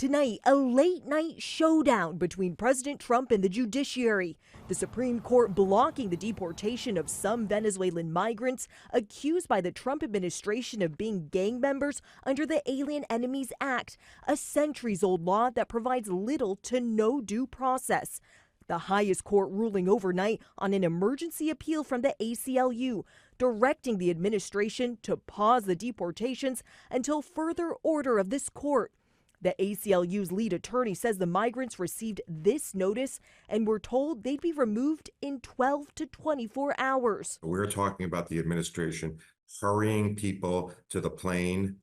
Tonight, a late-night showdown between President Trump and the judiciary. The Supreme Court blocking the deportation of some Venezuelan migrants accused by the Trump administration of being gang members under the Alien Enemies Act, a centuries-old law that provides little to no due process. The highest court ruling overnight on an emergency appeal from the ACLU, directing the administration to pause the deportations until further order of this court. The ACLU's lead attorney says the migrants received this notice and were told they'd be removed in 12 to 24 hours. We're talking about the administration hurrying people to the plane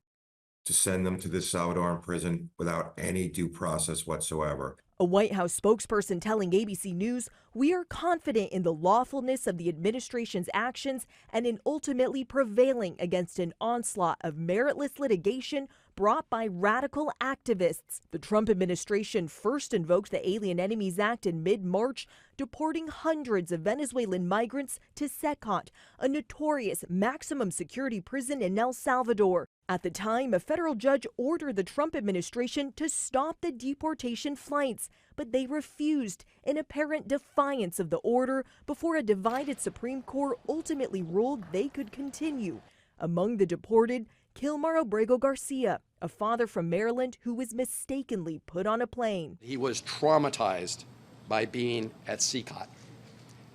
to send them to the Salvadoran prison without any due process whatsoever. A White House spokesperson telling ABC News, "We are confident in the lawfulness of the administration's actions and in ultimately prevailing against an onslaught of meritless litigation brought by radical activists." The Trump administration first invoked the Alien Enemies Act in mid-March, deporting hundreds of Venezuelan migrants to SCOTUS, a notorious maximum security prison in El Salvador. At the time, a federal judge ordered the Trump administration to stop the deportation flights, but they refused in apparent defiance of the order before a divided Supreme Court ultimately ruled they could continue. Among the deported, Kilmar Abrego Garcia, a father from Maryland who was mistakenly put on a plane. He was traumatized by being at SCOTUS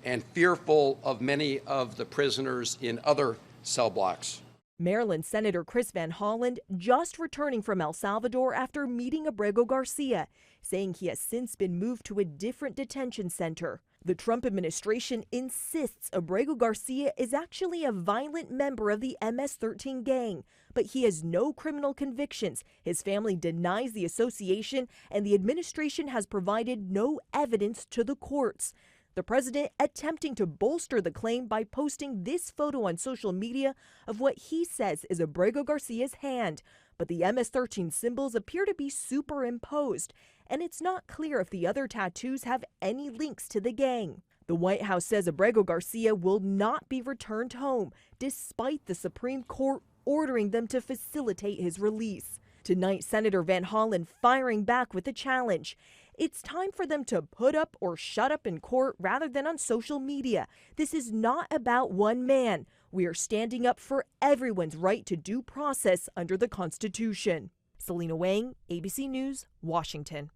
and fearful of many of the prisoners in other cell blocks. Maryland Senator Chris Van Hollen just returning from El Salvador after meeting Abrego Garcia, saying he has since been moved to a different detention center. The Trump administration insists Abrego Garcia is actually a violent member of the MS-13 gang, but he has no criminal convictions. His family denies the association, and the administration has provided no evidence to the courts. The president attempting to bolster the claim by posting this photo on social media of what he says is Abrego Garcia's hand. But the MS-13 symbols appear to be superimposed, and it's not clear if the other tattoos have any links to the gang. The White House says Abrego Garcia will not be returned home, despite the Supreme Court ordering them to facilitate his release. Tonight, Senator Van Hollen firing back with a challenge. It's time for them to put up or shut up in court rather than on social media. This is not about one man. We are standing up for everyone's right to due process under the Constitution. Selena Wang, ABC News, Washington.